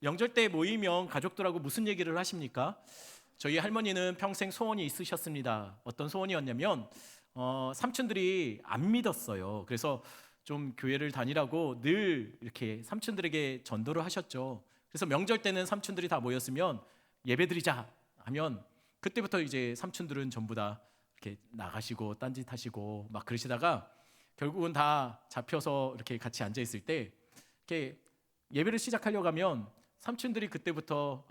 명절 때 모이면 가족들하고 무슨 얘기를 하십니까? 저희 할머니는 평생 소원이 있으셨습니다. 어떤 소원이었냐면 삼촌들이 안 믿었어요. 그래서 좀 교회를 다니라고 늘 이렇게 삼촌들에게 전도를 하셨죠. 그래서 명절 때는 삼촌들이 다 모였으면 예배드리자 하면 그때부터 이제 삼촌들은 전부 다 이렇게 나가시고 딴짓 하시고 막 그러시다가 결국은 다 잡혀서 이렇게 같이 앉아 있을 때 이렇게 예배를 시작하려고 하면 삼촌들이 그때부터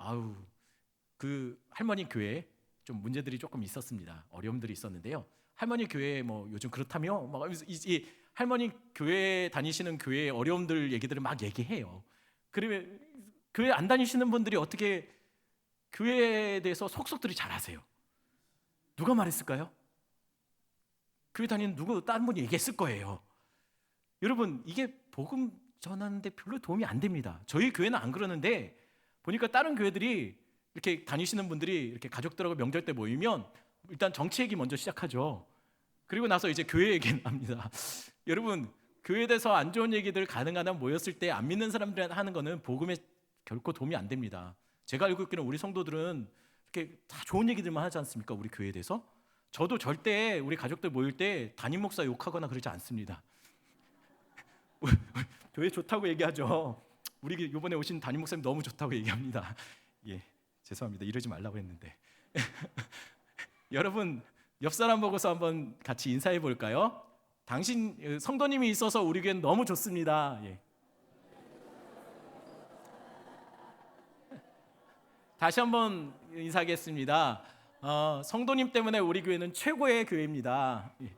그 할머니 교회에 좀 문제들이 조금 있었습니다. 어려움들이 있었는데요. 할머니 교회 뭐 요즘 그렇다며 막 이 할머니 교회 다니시는 교회의 어려움들 얘기들을 막 얘기해요. 그러면 교회 안 다니시는 분들이 어떻게 교회에 대해서 속속들이 잘 아세요? 누가 말했을까요? 교회 다니는 다른 분이 얘기했을 거예요. 여러분, 이게 복음 전하는데 별로 도움이 안 됩니다. 저희 교회는 안 그러는데 보니까 다른 교회들이 이렇게 다니시는 분들이 이렇게 가족들하고 명절 때 모이면 일단 정치 얘기 먼저 시작하죠. 그리고 나서 이제 교회 얘기는 합니다. 여러분, 교회에 대해서 안 좋은 얘기들 가능한 한 모였을 때 안 믿는 사람들한테 하는 거는 복음에 결코 도움이 안 됩니다. 제가 알고 있기는 우리 성도들은 이렇게 다 좋은 얘기들만 하지 않습니까? 우리 교회에 대해서. 저도 절대 우리 가족들 모일 때 담임 목사 욕하거나 그러지 않습니다. 교회 좋다고 얘기하죠. 우리 이번에 오신 담임 목사님 너무 좋다고 얘기합니다. 예, 죄송합니다. 이러지 말라고 했는데. 여러분, 옆 사람 보고서 한번 같이 인사해 볼까요? 당신 성도님이 있어서 우리 교회는 너무 좋습니다. 예. 다시 한번 인사하겠습니다. 성도님 때문에 우리 교회는 최고의 교회입니다. 예.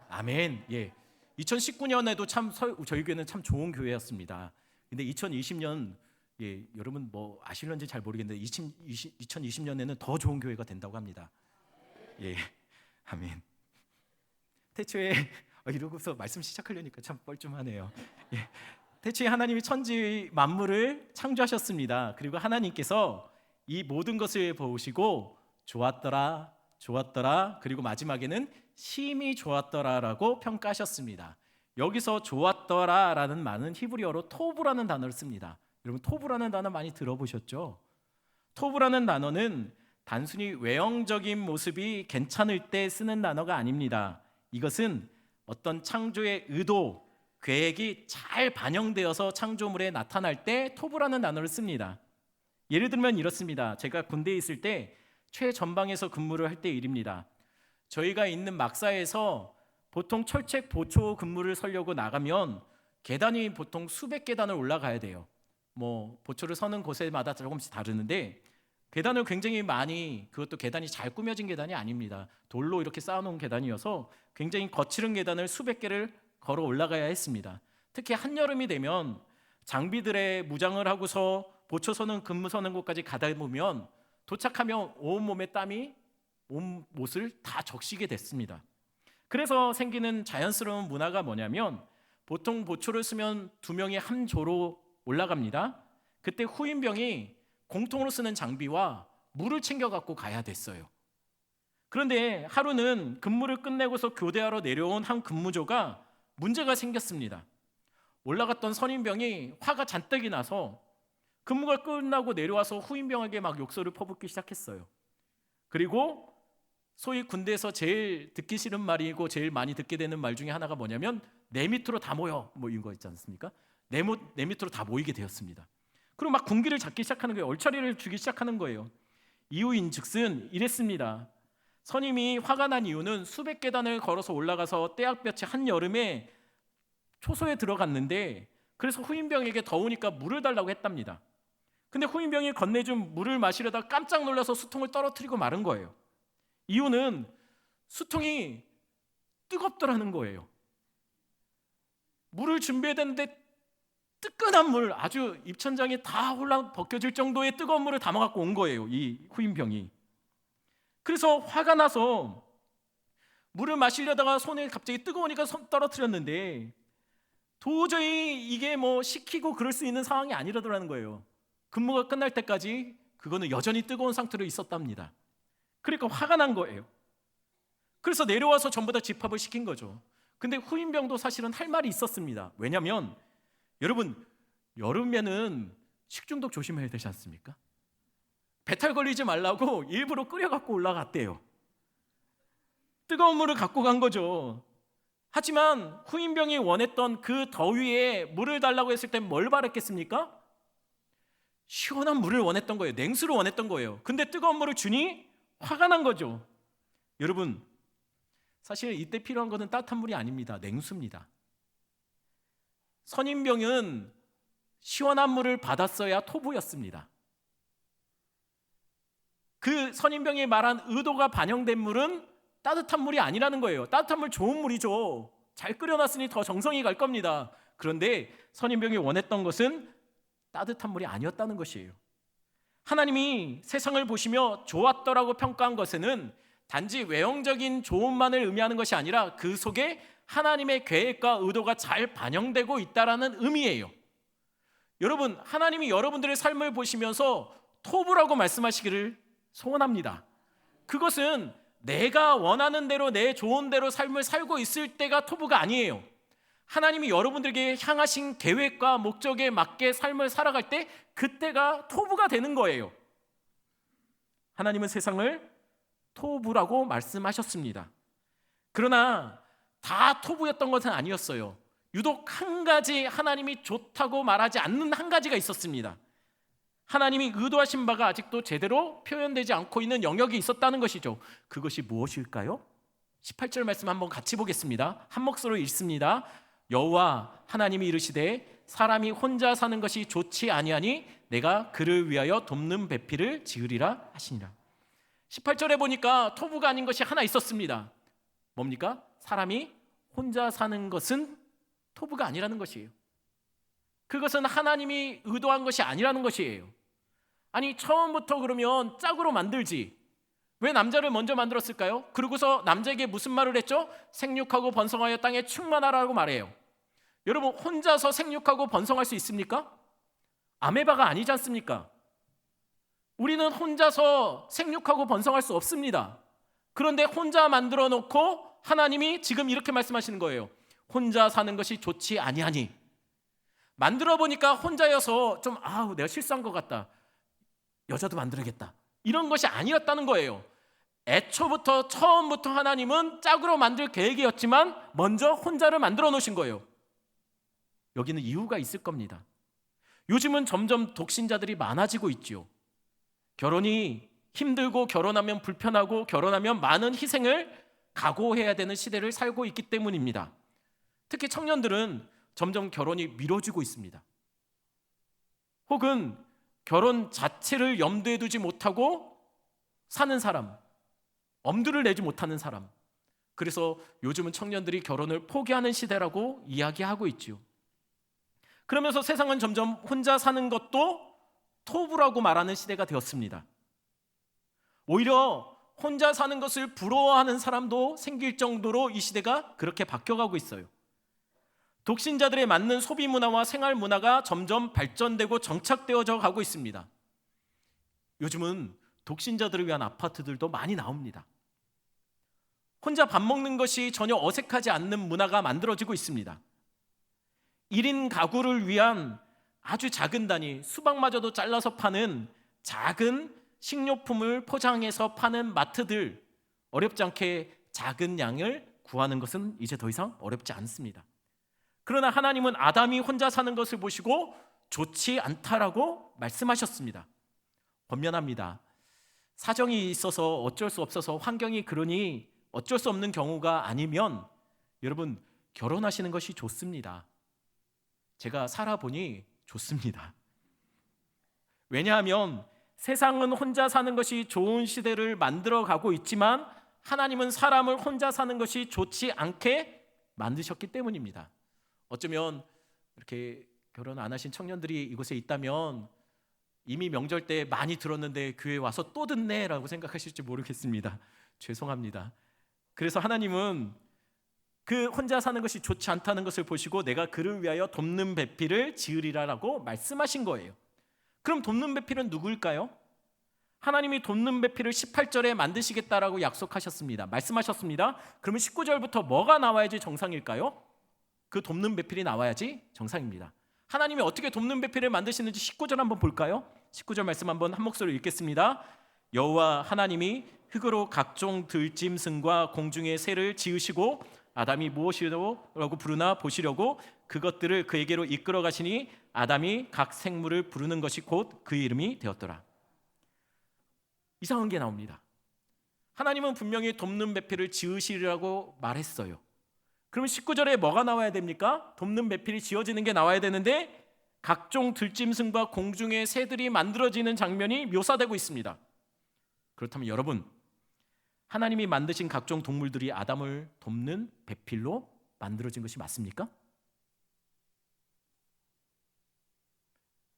아멘. 예. 2019년에도 참 저희 교회는 참 좋은 교회였습니다. 근데 2020년 여러분 뭐 아실런지 잘 모르겠는데 2020년에는 더 좋은 교회가 된다고 합니다. 예. 아멘. 태초에 이러고서 말씀 시작하려니까 참 뻘쭘하네요. 예. 태초에 하나님이 천지 만물을 창조하셨습니다. 그리고 하나님께서 이 모든 것을 보시고 좋았더라, 좋았더라, 그리고 마지막에는 심히 좋았더라라고 평가하셨습니다. 여기서 좋았더라라는 말은 히브리어로 토브라는 단어를 씁니다. 여러분, 토브라는 단어 많이 들어보셨죠? 토브라는 단어는 단순히 외형적인 모습이 괜찮을 때 쓰는 단어가 아닙니다. 이것은 어떤 창조의 의도, 계획이 잘 반영되어서 창조물에 나타날 때 토브라는 단어를 씁니다. 예를 들면 이렇습니다. 제가 군대에 있을 때 최전방에서 근무를 할 때 일입니다. 저희가 있는 막사에서 보통 철책 보초 근무를 서려고 나가면 계단이 보통 수백 계단을 올라가야 돼요. 뭐 보초를 서는 곳에마다 조금씩 다르는데 계단을 굉장히 많이, 그것도 계단이 잘 꾸며진 계단이 아닙니다. 돌로 이렇게 쌓아놓은 계단이어서 굉장히 거칠은 계단을 수백 개를 걸어 올라가야 했습니다. 특히 한여름이 되면 장비들의 무장을 하고서 보초 서는 근무 서는 곳까지 가다 보면 도착하면 온몸에 땀이 온 못을 다 적시게 됐습니다. 그래서 생기는 자연스러운 문화가 뭐냐면 보통 보초를 쓰면 두 명이 한 조로 올라갑니다. 그때 후임병이 공통으로 쓰는 장비와 물을 챙겨 갖고 가야 됐어요. 그런데 하루는 근무를 끝내고서 교대하러 내려온 한 근무조가 문제가 생겼습니다. 올라갔던 선임병이 화가 잔뜩이 나서 근무가 끝나고 내려와서 후임병에게 막 욕설을 퍼붓기 시작했어요. 그리고 소위 군대에서 제일 듣기 싫은 말이고 제일 많이 듣게 되는 말 중에 하나가 뭐냐면 내 밑으로 다 모여, 뭐 이런 거 있지 않습니까? 내 밑으로 다 모이게 되었습니다. 그리고 막 군기를 잡기 시작하는 거예요. 얼차리를 주기 시작하는 거예요. 이유인즉슨 이랬습니다. 선임이 화가 난 이유는 수백 계단을 걸어서 올라가서 떼약볕에 한여름에 초소에 들어갔는데 그래서 후임병에게 더우니까 물을 달라고 했답니다. 근데 후임병이 건네준 물을 마시려다 깜짝 놀라서 수통을 떨어뜨리고 마른 거예요. 이유는 수통이 뜨겁더라는 거예요. 물을 준비해야 되는데 뜨끈한 물, 아주 입천장이 다 홀랑 벗겨질 정도의 뜨거운 물을 담아갖고 온 거예요, 이 후임병이. 그래서 화가 나서 물을 마시려다가 손에 갑자기 뜨거우니까 손 떨어뜨렸는데 도저히 이게 뭐 식히고 그럴 수 있는 상황이 아니라더라는 거예요. 근무가 끝날 때까지 그거는 여전히 뜨거운 상태로 있었답니다. 그러니까 화가 난 거예요. 그래서 내려와서 전부 다 집합을 시킨 거죠. 근데 후임병도 사실은 할 말이 있었습니다. 왜냐하면 여러분, 여름에는 식중독 조심해야 되지 않습니까? 배탈 걸리지 말라고 일부러 끓여갖고 올라갔대요. 뜨거운 물을 갖고 간 거죠. 하지만 후임병이 원했던 그 더위에 물을 달라고 했을 때 뭘 바랬겠습니까? 시원한 물을 원했던 거예요. 냉수를 원했던 거예요. 근데 뜨거운 물을 주니 화가 난 거죠. 여러분, 사실 이때 필요한 것은 따뜻한 물이 아닙니다. 냉수입니다. 선임병은 시원한 물을 받았어야 토부였습니다. 그 선임병이 말한 의도가 반영된 물은 따뜻한 물이 아니라는 거예요. 따뜻한 물 좋은 물이죠. 잘 끓여놨으니 더 정성이 갈 겁니다. 그런데 선임병이 원했던 것은 따뜻한 물이 아니었다는 것이에요. 하나님이 세상을 보시며 좋았더라고 평가한 것에는 단지 외형적인 좋음만을 의미하는 것이 아니라 그 속에 하나님의 계획과 의도가 잘 반영되고 있다는 의미예요. 여러분, 하나님이 여러분들의 삶을 보시면서 토부라고 말씀하시기를 소원합니다. 그것은 내가 원하는 대로 내 좋은 대로 삶을 살고 있을 때가 토부가 아니에요. 하나님이 여러분들에게 향하신 계획과 목적에 맞게 삶을 살아갈 때 그때가 토부가 되는 거예요. 하나님은 세상을 토부라고 말씀하셨습니다. 그러나 다 토부였던 것은 아니었어요. 유독 한 가지 하나님이 좋다고 말하지 않는 한 가지가 있었습니다. 하나님이 의도하신 바가 아직도 제대로 표현되지 않고 있는 영역이 있었다는 것이죠. 그것이 무엇일까요? 18절 말씀 한번 같이 보겠습니다. 한 목소리로 읽습니다. 여호와 하나님이 이르시되 사람이 혼자 사는 것이 좋지 아니하니 내가 그를 위하여 돕는 배필을 지으리라 하시니라. 18절에 보니까 토부가 아닌 것이 하나 있었습니다. 뭡니까? 사람이 혼자 사는 것은 토부가 아니라는 것이에요. 그것은 하나님이 의도한 것이 아니라는 것이에요. 아니, 처음부터 그러면 짝으로 만들지 왜 남자를 먼저 만들었을까요? 그러고서 남자에게 무슨 말을 했죠? 생육하고 번성하여 땅에 충만하라고 말해요. 여러분, 혼자서 생육하고 번성할 수 있습니까? 아메바가 아니지 않습니까? 우리는 혼자서 생육하고 번성할 수 없습니다. 그런데 혼자 만들어 놓고 하나님이 지금 이렇게 말씀하시는 거예요. 혼자 사는 것이 좋지 아니하니. 만들어 보니까 혼자여서 좀 내가 실수한 것 같다. 여자도 만들어야겠다. 이런 것이 아니었다는 거예요. 애초부터 처음부터 하나님은 짝으로 만들 계획이었지만 먼저 혼자를 만들어 놓으신 거예요. 여기는 이유가 있을 겁니다. 요즘은 점점 독신자들이 많아지고 있지요. 결혼이 힘들고 결혼하면 불편하고 결혼하면 많은 희생을 각오해야 되는 시대를 살고 있기 때문입니다. 특히 청년들은 점점 결혼이 미뤄지고 있습니다. 혹은 결혼 자체를 염두에 두지 못하고 사는 사람, 엄두를 내지 못하는 사람. 그래서 요즘은 청년들이 결혼을 포기하는 시대라고 이야기하고 있지요. 그러면서 세상은 점점 혼자 사는 것도 토부라고 말하는 시대가 되었습니다. 오히려 혼자 사는 것을 부러워하는 사람도 생길 정도로 이 시대가 그렇게 바뀌어가고 있어요. 독신자들에 맞는 소비 문화와 생활 문화가 점점 발전되고 정착되어져 가고 있습니다. 요즘은 독신자들을 위한 아파트들도 많이 나옵니다. 혼자 밥 먹는 것이 전혀 어색하지 않는 문화가 만들어지고 있습니다. 1인 가구를 위한 아주 작은 단위, 수박마저도 잘라서 파는 작은 식료품을 포장해서 파는 마트들, 어렵지 않게 작은 양을 구하는 것은 이제 더 이상 어렵지 않습니다. 그러나 하나님은 아담이 혼자 사는 것을 보시고 좋지 않다라고 말씀하셨습니다. 권면합니다. 사정이 있어서 어쩔 수 없어서 환경이 그러니 어쩔 수 없는 경우가 아니면 여러분, 결혼하시는 것이 좋습니다. 제가 살아보니 좋습니다. 왜냐하면 세상은 혼자 사는 것이 좋은 시대를 만들어가고 있지만 하나님은 사람을 혼자 사는 것이 좋지 않게 만드셨기 때문입니다. 어쩌면 이렇게 결혼 안 하신 청년들이 이곳에 있다면 이미 명절 때 많이 들었는데 교회에 와서 또 듣네 라고 생각하실지 모르겠습니다. 죄송합니다. 그래서 하나님은 그 혼자 사는 것이 좋지 않다는 것을 보시고 내가 그를 위하여 돕는 배필을 지으리라라고 말씀하신 거예요. 그럼 돕는 배필은 누구일까요? 하나님이 돕는 배필을 18절에 만드시겠다라고 약속하셨습니다. 말씀하셨습니다. 그러면 19절부터 뭐가 나와야지 정상일까요? 그 돕는 배필이 나와야지 정상입니다. 하나님이 어떻게 돕는 배필을 만드시는지 19절 한번 볼까요? 19절 말씀 한번 한 목소리로 읽겠습니다. 여호와 하나님이 흙으로 각종 들짐승과 공중의 새를 지으시고 아담이 무엇이라고 부르나 보시려고 그것들을 그에게로 이끌어 가시니 아담이 각 생물을 부르는 것이 곧 그 이름이 되었더라. 이상한 게 나옵니다. 하나님은 분명히 돕는 배필을 지으시리라고 말했어요. 그러면 19절에 뭐가 나와야 됩니까? 돕는 배필이 지어지는 게 나와야 되는데 각종 들짐승과 공중의 새들이 만들어지는 장면이 묘사되고 있습니다. 그렇다면 여러분, 하나님이 만드신 각종 동물들이 아담을 돕는 배필로 만들어진 것이 맞습니까?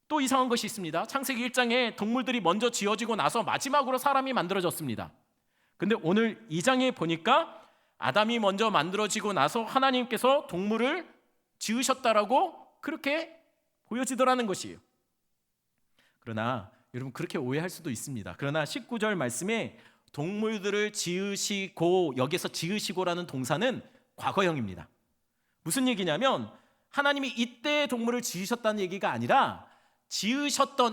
또 이상한 것이 있습니다. 창세기 1장에 동물들이 먼저 지어지고 나서 마지막으로 사람이 만들어졌습니다. 근데 오늘 2장에 보니까 아담이 먼저 만들어지고 나서 하나님께서 동물을 지으셨다라고 그렇게 보여지더라는 것이에요. 그러나 여러분, 그렇게 오해할 수도 있습니다. 그러나 19절 말씀에 동물들을 지으시고, 여기서 지으시고라는 동사는 과거형입니다. 무슨 얘기냐면 하나님이 이때 동물을 지으셨다는 얘기가 아니라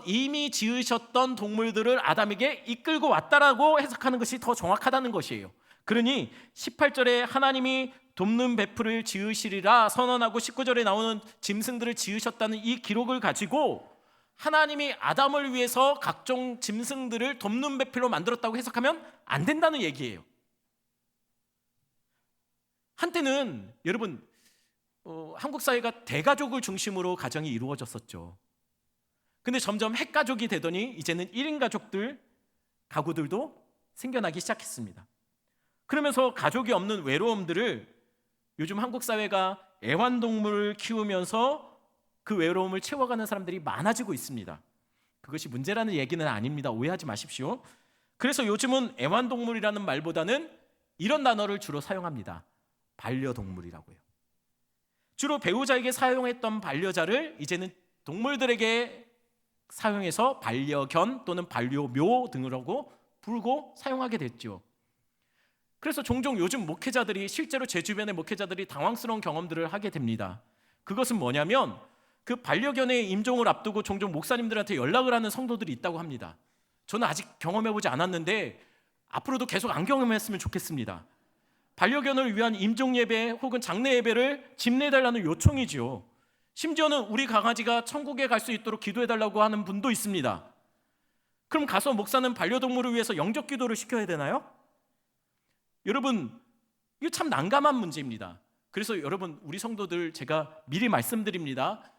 이미 지으셨던 동물들을 아담에게 이끌고 왔다라고 해석하는 것이 더 정확하다는 것이에요. 그러니 18절에 하나님이 돕는 배필을 지으시리라 선언하고 19절에 나오는 짐승들을 지으셨다는 이 기록을 가지고 하나님이 아담을 위해서 각종 짐승들을 돕는 배필로 만들었다고 해석하면 안 된다는 얘기예요. 한때는 여러분, 한국 사회가 대가족을 중심으로 가정이 이루어졌었죠. 근데 점점 핵가족이 되더니 이제는 1인 가족들, 가구들도 생겨나기 시작했습니다. 그러면서 가족이 없는 외로움들을 요즘 한국 사회가 애완동물을 키우면서 그 외로움을 채워가는 사람들이 많아지고 있습니다. 그것이 문제라는 얘기는 아닙니다. 오해하지 마십시오. 그래서 요즘은 애완동물이라는 말보다는 이런 단어를 주로 사용합니다. 반려동물이라고요. 주로 배우자에게 사용했던 반려자를 이제는 동물들에게 사용해서 반려견 또는 반려묘 등이라고 부르고 사용하게 됐죠. 그래서 종종 요즘 목회자들이, 실제로 제 주변의 목회자들이 당황스러운 경험들을 하게 됩니다. 그것은 뭐냐면 그 반려견의 임종을 앞두고 종종 목사님들한테 연락을 하는 성도들이 있다고 합니다. 저는 아직 경험해보지 않았는데 앞으로도 계속 안 경험했으면 좋겠습니다. 반려견을 위한 임종 예배 혹은 장례 예배를 집내달라는 요청이지요. 심지어는 우리 강아지가 천국에 갈 수 있도록 기도해달라고 하는 분도 있습니다. 그럼 가서 목사는 반려동물을 위해서 영접 기도를 시켜야 되나요? 여러분, 이거 참 난감한 문제입니다. 그래서 여러분, 우리 성도들 제가 미리 말씀드립니다.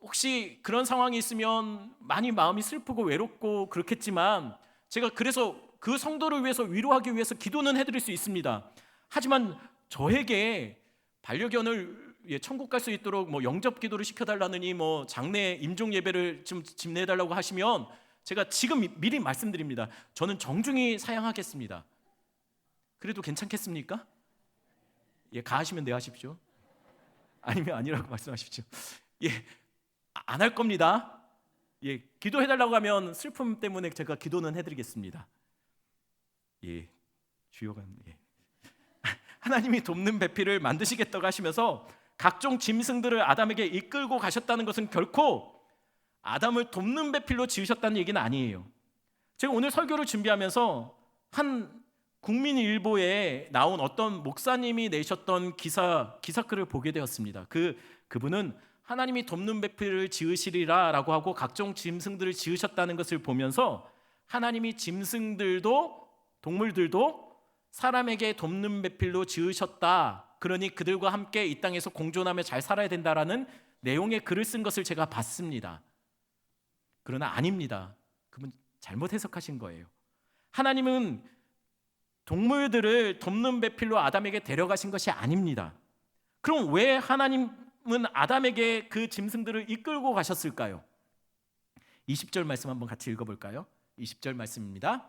혹시 그런 상황이 있으면 많이 마음이 슬프고 외롭고 그렇겠지만 제가 그래서 그 성도를 위해서 위로하기 위해서 기도는 해드릴 수 있습니다. 하지만 저에게 반려견을 천국 갈 수 있도록 영접 기도를 시켜달라느니 장례 임종 예배를 좀 집내달라고 하시면 제가 지금 미리 말씀드립니다. 저는 정중히 사양하겠습니다. 그래도 괜찮겠습니까? 가하시면 네 하십시오. 아니면 아니라고 말씀하십시오. 안 할 겁니다. 기도해달라고 하면 슬픔 때문에 제가 기도는 해드리겠습니다. 주요가 하나님이 돕는 배필을 만드시겠다고 하시면서 각종 짐승들을 아담에게 이끌고 가셨다는 것은 결코 아담을 돕는 배필로 지으셨다는 얘기는 아니에요. 제가 오늘 설교를 준비하면서 한 국민일보에 나온 어떤 목사님이 내셨던 기사글을 보게 되었습니다. 그분은 하나님이 돕는 배필을 지으시리라 라고 하고 각종 짐승들을 지으셨다는 것을 보면서 하나님이 짐승들도 동물들도 사람에게 돕는 배필로 지으셨다, 그러니 그들과 함께 이 땅에서 공존하며 잘 살아야 된다라는 내용의 글을 쓴 것을 제가 봤습니다. 그러나 아닙니다. 그분 잘못 해석하신 거예요. 하나님은 동물들을 돕는 배필로 아담에게 데려가신 것이 아닙니다. 그럼 왜 하나님은 아담에게 그 짐승들을 이끌고 가셨을까요? 20절 말씀 한번 같이 읽어볼까요? 20절 말씀입니다.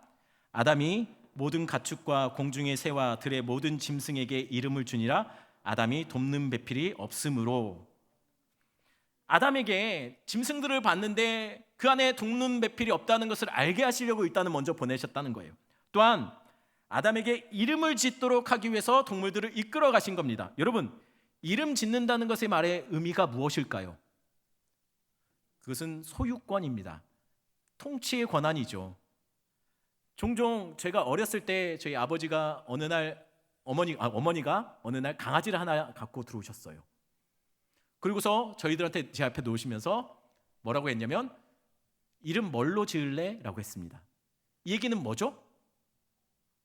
아담이 모든 가축과 공중의 새와 들의 모든 짐승에게 이름을 주니라. 아담이 돕는 배필이 없으므로. 아담에게 짐승들을 봤는데 그 안에 돕는 배필이 없다는 것을 알게 하시려고 일단은 먼저 보내셨다는 거예요. 또한 아담에게 이름을 짓도록 하기 위해서 동물들을 이끌어 가신 겁니다. 여러분, 이름 짓는다는 것의 말의 의미가 무엇일까요? 그것은 소유권입니다. 통치의 권한이죠. 종종 제가 어렸을 때 저희 아버지가 어느 날 어머니가 어느 날 강아지를 하나 갖고 들어오셨어요. 그리고서 저희들한테 제 앞에 놓으시면서 뭐라고 했냐면 이름 뭘로 지을래? 라고 했습니다. 이 얘기는 뭐죠?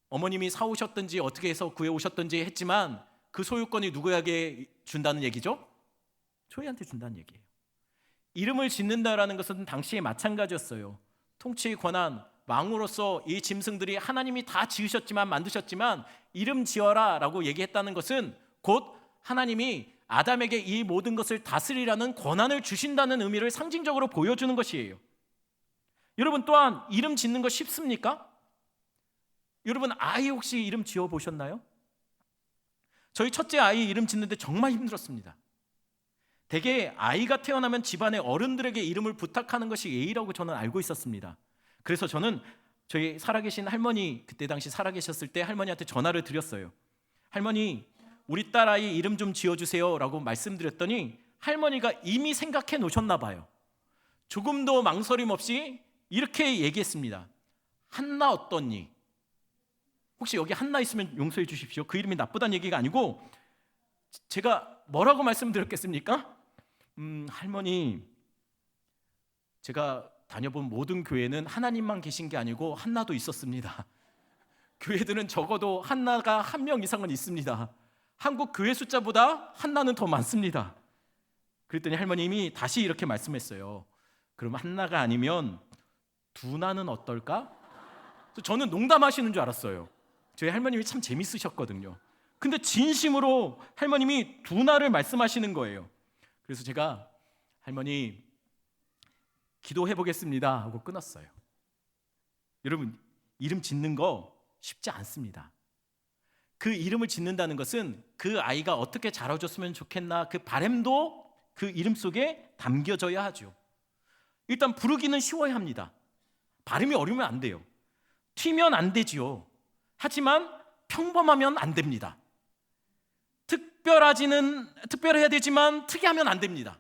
어머님이 사오셨든지 어떻게 해서 구해오셨든지 했지만 그 소유권이 누구에게 준다는 얘기죠? 저희한테 준다는 얘기예요. 이름을 짓는다라는 것은 당시에 마찬가지였어요. 통치의 권한, 왕으로서 이 짐승들이 하나님이 다 지으셨지만 만드셨지만 이름 지어라 라고 얘기했다는 것은 곧 하나님이 아담에게 이 모든 것을 다스리라는 권한을 주신다는 의미를 상징적으로 보여주는 것이에요. 여러분, 또한 이름 짓는 거 쉽습니까? 여러분, 아이 혹시 이름 지어보셨나요? 저희 첫째 아이 이름 짓는데 정말 힘들었습니다. 대개 아이가 태어나면 집안의 어른들에게 이름을 부탁하는 것이 예의라고 저는 알고 있었습니다. 그래서 저는 저희 살아계신 할머니, 그때 당시 살아계셨을 때 할머니한테 전화를 드렸어요. 할머니, 우리 딸 아이 이름 좀 지어주세요 라고 말씀드렸더니 할머니가 이미 생각해 놓으셨나 봐요. 조금도 망설임 없이 이렇게 얘기했습니다. 한나 어떠니? 혹시 여기 한나 있으면 용서해 주십시오. 그 이름이 나쁘다는 얘기가 아니고 제가 뭐라고 말씀드렸겠습니까? 할머니, 제가 다녀본 모든 교회는 하나님만 계신 게 아니고 한나도 있었습니다. 교회들은 적어도 한나가 한 명 이상은 있습니다. 한국 교회 숫자보다 한나는 더 많습니다. 그랬더니 할머님이 다시 이렇게 말씀했어요. 그럼 한나가 아니면 두나는 어떨까? 저는 농담하시는 줄 알았어요. 저희 할머님이 참 재밌으셨거든요. 근데 진심으로 할머님이 두나를 말씀하시는 거예요. 그래서 제가 할머니 기도해 보겠습니다 하고 끊었어요. 여러분, 이름 짓는 거 쉽지 않습니다. 그 이름을 짓는다는 것은 그 아이가 어떻게 자라줬으면 좋겠나, 그 바람도 그 이름 속에 담겨져야 하죠. 일단 부르기는 쉬워야 합니다. 발음이 어려우면 안 돼요. 튀면 안 되지요. 하지만 평범하면 안 됩니다. 특별해야 되지만 특이하면 안 됩니다.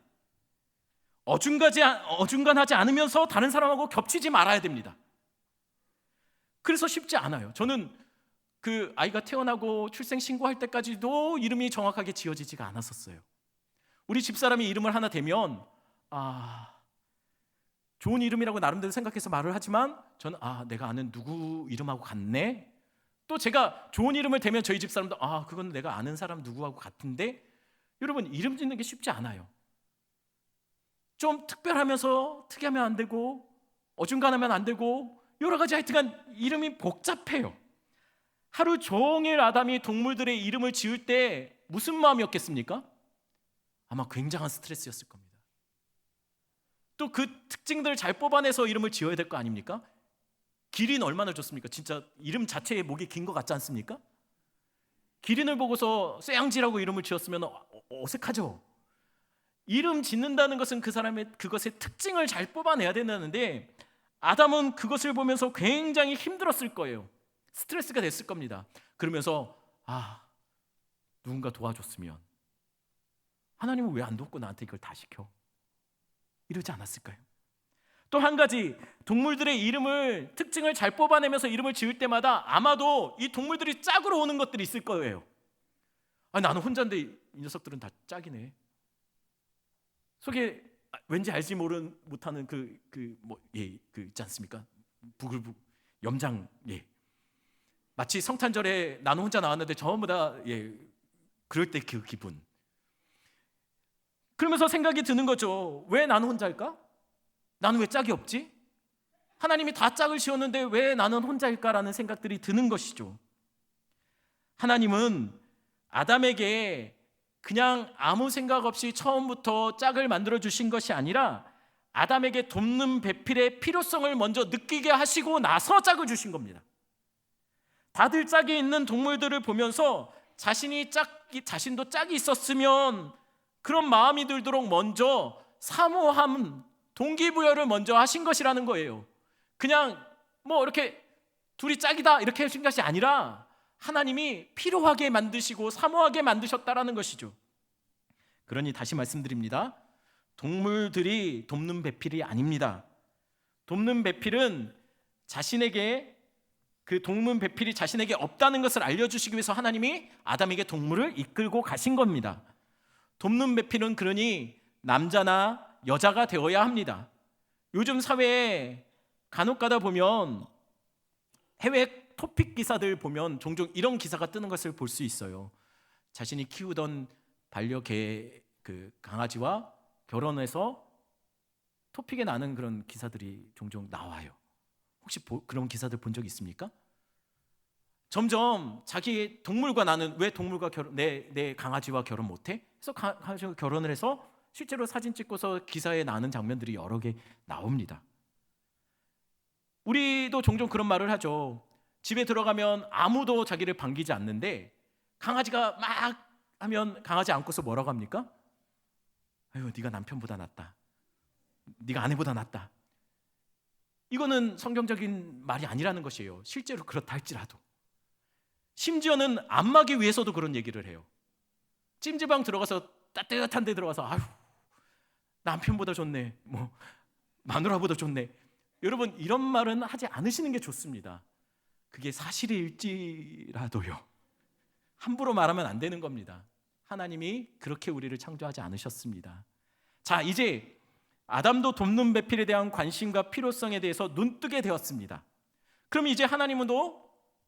어중간하지 않으면서 다른 사람하고 겹치지 말아야 됩니다. 그래서 쉽지 않아요. 저는 그 아이가 태어나고 출생 신고할 때까지도 이름이 정확하게 지어지지가 않았었어요. 우리 집사람이 이름을 하나 대면 좋은 이름이라고 나름대로 생각해서 말을 하지만 저는 내가 아는 누구 이름하고 같네. 또 제가 좋은 이름을 대면 저희 집사람도 그건 내가 아는 사람 누구하고 같은데. 여러분, 이름 짓는 게 쉽지 않아요. 좀 특별하면서 특이하면 안 되고 어중간하면 안 되고 여러 가지 하여튼간 이름이 복잡해요. 하루 종일 아담이 동물들의 이름을 지을 때 무슨 마음이었겠습니까? 아마 굉장한 스트레스였을 겁니다. 또 그 특징들을 잘 뽑아내서 이름을 지어야 될 거 아닙니까? 기린 얼마나 좋습니까? 진짜 이름 자체에 목이 긴 것 같지 않습니까? 기린을 보고서 쇠양지라고 이름을 지었으면 어색하죠. 이름 짓는다는 것은 그 사람의 그것의 특징을 잘 뽑아내야 된다는데 아담은 그것을 보면서 굉장히 힘들었을 거예요. 스트레스가 됐을 겁니다. 그러면서 누군가 도와줬으면, 하나님은 왜 안 돕고 나한테 이걸 다 시켜? 이러지 않았을까요? 또 한 가지, 동물들의 이름을 특징을 잘 뽑아내면서 이름을 지을 때마다 아마도 이 동물들이 짝으로 오는 것들이 있을 거예요. 나는 혼자인데 이 녀석들은 다 짝이네. 속에 왠지 알지 못하는 그 있지 않습니까? 부글부글 염장. 마치 성탄절에 나는 혼자 나왔는데 전부 다 그럴 때 그 기분. 그러면서 생각이 드는 거죠. 왜 나는 혼자일까? 나는 왜 짝이 없지? 하나님이 다 짝을 지었는데 왜 나는 혼자일까라는 생각들이 드는 것이죠. 하나님은 아담에게 그냥 아무 생각 없이 처음부터 짝을 만들어 주신 것이 아니라 아담에게 돕는 배필의 필요성을 먼저 느끼게 하시고 나서 짝을 주신 겁니다. 다들 짝이 있는 동물들을 보면서 자신도 짝이 있었으면 그런 마음이 들도록 먼저 사모함, 동기부여를 먼저 하신 것이라는 거예요. 그냥 뭐 이렇게 둘이 짝이다 이렇게 하신 것이 아니라 하나님이 필요하게 만드시고 사모하게 만드셨다라는 것이죠. 그러니 다시 말씀드립니다. 동물들이 돕는 배필이 아닙니다. 돕는 배필은 자신에게, 그 돕는 배필이 자신에게 없다는 것을 알려주시기 위해서 하나님이 아담에게 동물을 이끌고 가신 겁니다. 돕는 배필은 그러니 남자나 여자가 되어야 합니다. 요즘 사회에 간혹 가다 보면 해외 토픽 기사들 보면 종종 이런 기사가 뜨는 것을 볼 수 있어요. 자신이 키우던 반려개 강아지와 결혼해서 토픽에 나는 그런 기사들이 종종 나와요. 혹시 그런 기사들 본 적 있습니까? 점점 자기 동물과, 나는 왜 동물과 내 강아지와 결혼 못해? 그래서 강아지와 결혼을 해서 실제로 사진 찍고서 기사에 나는 장면들이 여러 개 나옵니다. 우리도 종종 그런 말을 하죠. 집에 들어가면 아무도 자기를 반기지 않는데 강아지가 막 하면 강아지 안고서 뭐라고 합니까? 아유, 네가 남편보다 낫다. 네가 아내보다 낫다. 이거는 성경적인 말이 아니라는 것이에요. 실제로 그렇다 할지라도. 심지어는 안마기 위해서도 그런 얘기를 해요. 찜질방 들어가서 따뜻한 데 들어가서 아유, 남편보다 좋네, 뭐 마누라보다 좋네. 여러분, 이런 말은 하지 않으시는 게 좋습니다. 그게 사실일지라도요. 함부로 말하면 안 되는 겁니다. 하나님이 그렇게 우리를 창조하지 않으셨습니다. 자, 이제 아담도 돕는 배필에 대한 관심과 필요성에 대해서 눈뜨게 되었습니다. 그럼 이제 하나님은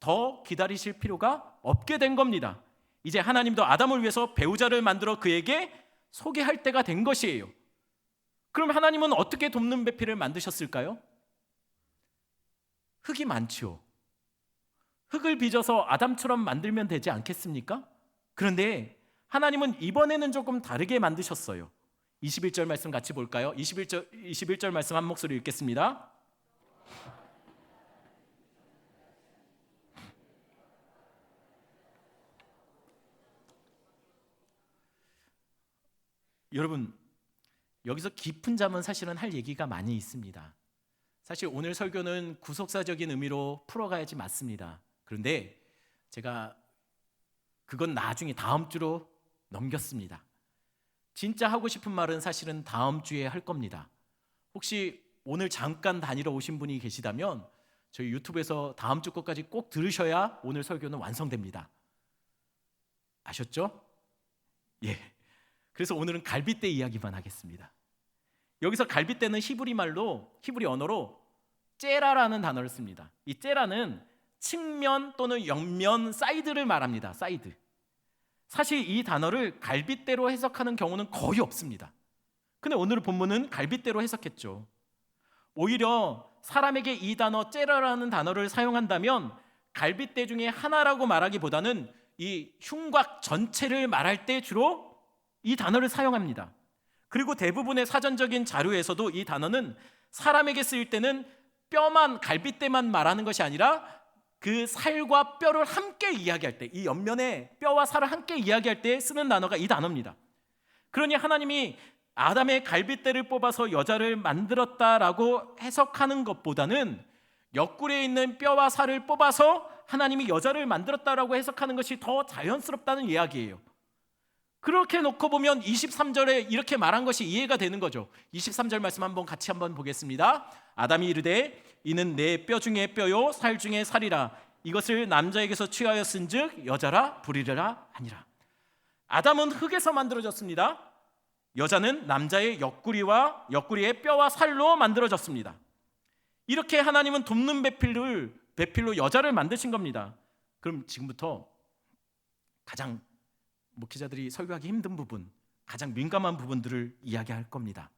더 기다리실 필요가 없게 된 겁니다. 이제 하나님도 아담을 위해서 배우자를 만들어 그에게 소개할 때가 된 것이에요. 그럼 하나님은 어떻게 돕는 배필을 만드셨을까요? 흙이 많지요. 흙을 빚어서 아담처럼 만들면 되지 않겠습니까? 그런데 하나님은 이번에는 조금 다르게 만드셨어요. 21절 말씀 같이 볼까요? 21절 말씀 한 목소리 읽겠습니다. 여러분, 여기서 깊은 잠은 사실은 할 얘기가 많이 있습니다. 사실 오늘 설교는 구속사적인 의미로 풀어가야지 맞습니다. 그런데 제가 그건 나중에 다음 주로 넘겼습니다. 진짜 하고 싶은 말은 사실은 다음 주에 할 겁니다. 혹시 오늘 잠깐 다니러 오신 분이 계시다면 저희 유튜브에서 다음 주 것까지 꼭 들으셔야 오늘 설교는 완성됩니다. 아셨죠? 예. 그래서 오늘은 갈빗대 이야기만 하겠습니다. 여기서 갈빗대는 히브리 언어로 째라라는 단어를 씁니다. 이 째라는 측면 또는 옆면, 사이드를 말합니다. 사이드. 사실 이 단어를 갈빗대로 해석하는 경우는 거의 없습니다. 근데 오늘 본문은 갈빗대로 해석했죠. 오히려 사람에게 이 단어 째라라는 단어를 사용한다면 갈빗대 중에 하나라고 말하기보다는 이 흉곽 전체를 말할 때 주로 이 단어를 사용합니다. 그리고 대부분의 사전적인 자료에서도 이 단어는 사람에게 쓰일 때는 뼈만, 갈빗대만 말하는 것이 아니라 그 살과 뼈를 함께 이야기할 때, 이 옆면에 뼈와 살을 함께 이야기할 때 쓰는 단어가 이 단어입니다. 그러니 하나님이 아담의 갈빗대를 뽑아서 여자를 만들었다라고 해석하는 것보다는 옆구리에 있는 뼈와 살을 뽑아서 하나님이 여자를 만들었다라고 해석하는 것이 더 자연스럽다는 이야기예요. 그렇게 놓고 보면 23절에 이렇게 말한 것이 이해가 되는 거죠. 23절 말씀 같이 한번 보겠습니다. 아담이 이르되 이는 내 뼈 중에 뼈요 살 중에 살이라. 이것을 남자에게서 취하였은즉 여자라 부르리라 하니라. 아담은 흙에서 만들어졌습니다. 여자는 남자의 옆구리의 뼈와 살로 만들어졌습니다. 이렇게 하나님은 돕는 배필로 여자를 만드신 겁니다. 그럼 지금부터 가장 목회자들이 설교하기 힘든 부분, 가장 민감한 부분들을 이야기할 겁니다.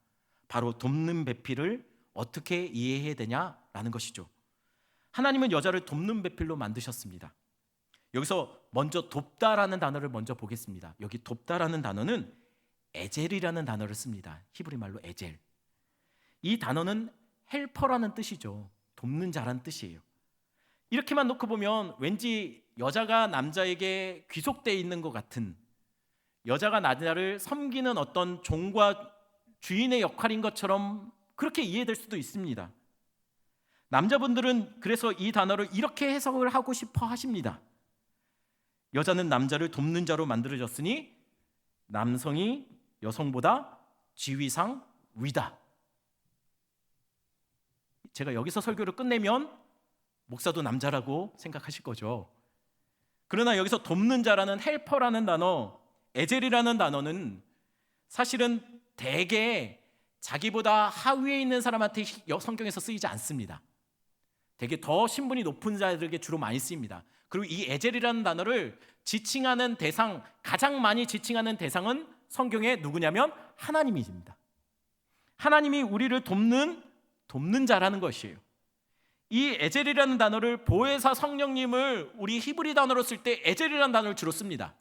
바로 돕는 배필을 어떻게 이해해야 되냐라는 것이죠. 하나님은 여자를 돕는 배필로 만드셨습니다. 여기서 먼저 돕다라는 단어를 먼저 보겠습니다. 여기 돕다라는 단어는 에젤이라는 단어를 씁니다. 히브리 말로 에젤. 이 단어는 헬퍼라는 뜻이죠. 돕는 자란 뜻이에요. 이렇게만 놓고 보면 왠지 여자가 남자에게 귀속되어 있는 것 같은, 여자가 남자를 섬기는 어떤 종과 주인의 역할인 것처럼 그렇게 이해될 수도 있습니다. 남자분들은 그래서 이 단어를 이렇게 해석을 하고 싶어 하십니다. 여자는 남자를 돕는 자로 만들어졌으니 남성이 여성보다 지위상 위다. 제가 여기서 설교를 끝내면 목사도 남자라고 생각하실 거죠. 그러나 여기서 돕는 자라는 헬퍼라는 단어, 에젤이라는 단어는 사실은 대개 자기보다 하위에 있는 사람한테 성경에서 쓰이지 않습니다. 되게 더 신분이 높은 자들에게 주로 많이 쓰입니다. 그리고 이 에젤이라는 단어를 지칭하는 대상, 가장 많이 지칭하는 대상은 성경에 누구냐면 하나님이십니다. 하나님이 우리를 돕는 자라는 것이에요. 이 에젤이라는 단어를 보혜사 성령님을 우리 히브리 단어로 쓸 때 에젤이라는 단어를 주로 씁니다.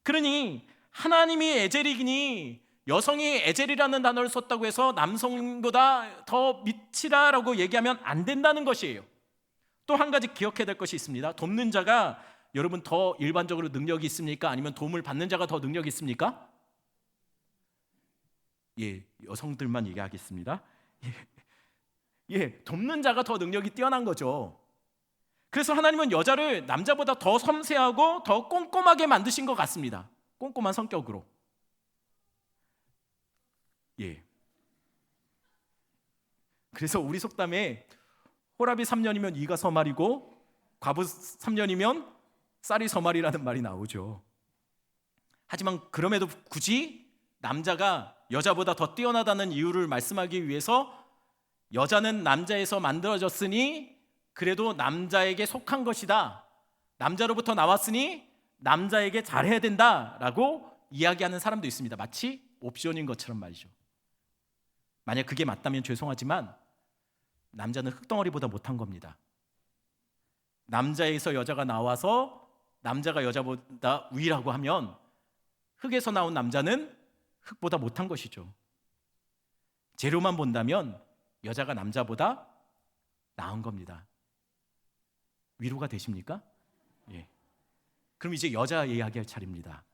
그러니 하나님이 에젤이니 여성이 에젤이라는 단어를 썼다고 해서 남성보다 더 밑이라고 얘기하면 안 된다는 것이에요. 또 한 가지 기억해야 될 것이 있습니다. 돕는 자가 여러분 더 일반적으로 능력이 있습니까? 아니면 도움을 받는 자가 더 능력이 있습니까? 예, 여성들만 얘기하겠습니다. 돕는 자가 더 능력이 뛰어난 거죠. 그래서 하나님은 여자를 남자보다 더 섬세하고 더 꼼꼼하게 만드신 것 같습니다. 꼼꼼한 성격으로. 그래서 우리 속담에 호랍이 3년이면 이가 서말이고 과부 3년이면 쌀이 서말이라는 말이 나오죠. 하지만 그럼에도 굳이 남자가 여자보다 더 뛰어나다는 이유를 말씀하기 위해서 여자는 남자에서 만들어졌으니 그래도 남자에게 속한 것이다, 남자로부터 나왔으니 남자에게 잘해야 된다라고 이야기하는 사람도 있습니다. 마치 옵션인 것처럼 말이죠. 만약 그게 맞다면 죄송하지만 남자는 흙덩어리보다 못한 겁니다. 남자에서 여자가 나와서 남자가 여자보다 위라고 하면 흙에서 나온 남자는 흙보다 못한 것이죠. 재료만 본다면 여자가 남자보다 나은 겁니다. 위로가 되십니까? 그럼 이제 여자 이야기할 차례입니다.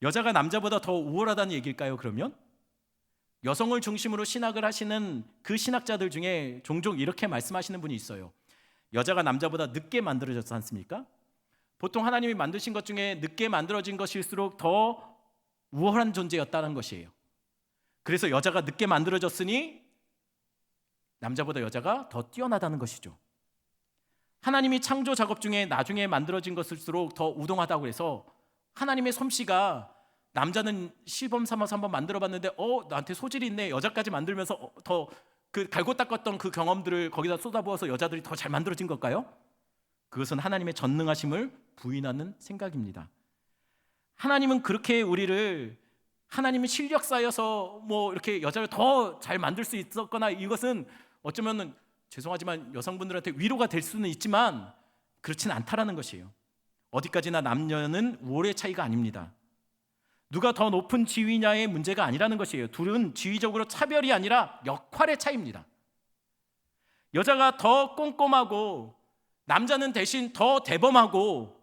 여자가 남자보다 더 우월하다는 얘기일까요, 그러면? 여성을 중심으로 신학을 하시는 그 신학자들 중에 종종 이렇게 말씀하시는 분이 있어요. 여자가 남자보다 늦게 만들어졌지 않습니까? 보통 하나님이 만드신 것 중에 늦게 만들어진 것일수록 더 우월한 존재였다는 것이에요. 그래서 여자가 늦게 만들어졌으니 남자보다 여자가 더 뛰어나다는 것이죠. 하나님이 창조 작업 중에 나중에 만들어진 것일수록 더 우동하다고 해서 하나님의 솜씨가 남자는 시범 삼아서 한번 만들어봤는데 나한테 소질이 있네, 여자까지 만들면서 더 그 갈고 닦았던 그 경험들을 거기다 쏟아부어서 여자들이 더 잘 만들어진 걸까요? 그것은 하나님의 전능하심을 부인하는 생각입니다. 하나님은 그렇게 우리를 하나님의 실력 쌓여서 뭐 이렇게 여자를 더 잘 만들 수 있었거나 이것은 어쩌면 죄송하지만 여성분들한테 위로가 될 수는 있지만 그렇지는 않다라는 것이에요. 어디까지나 남녀는 우월의 차이가 아닙니다. 누가 더 높은 지위냐의 문제가 아니라는 것이에요. 둘은 지위적으로 차별이 아니라 역할의 차이입니다. 여자가 더 꼼꼼하고 남자는 대신 더 대범하고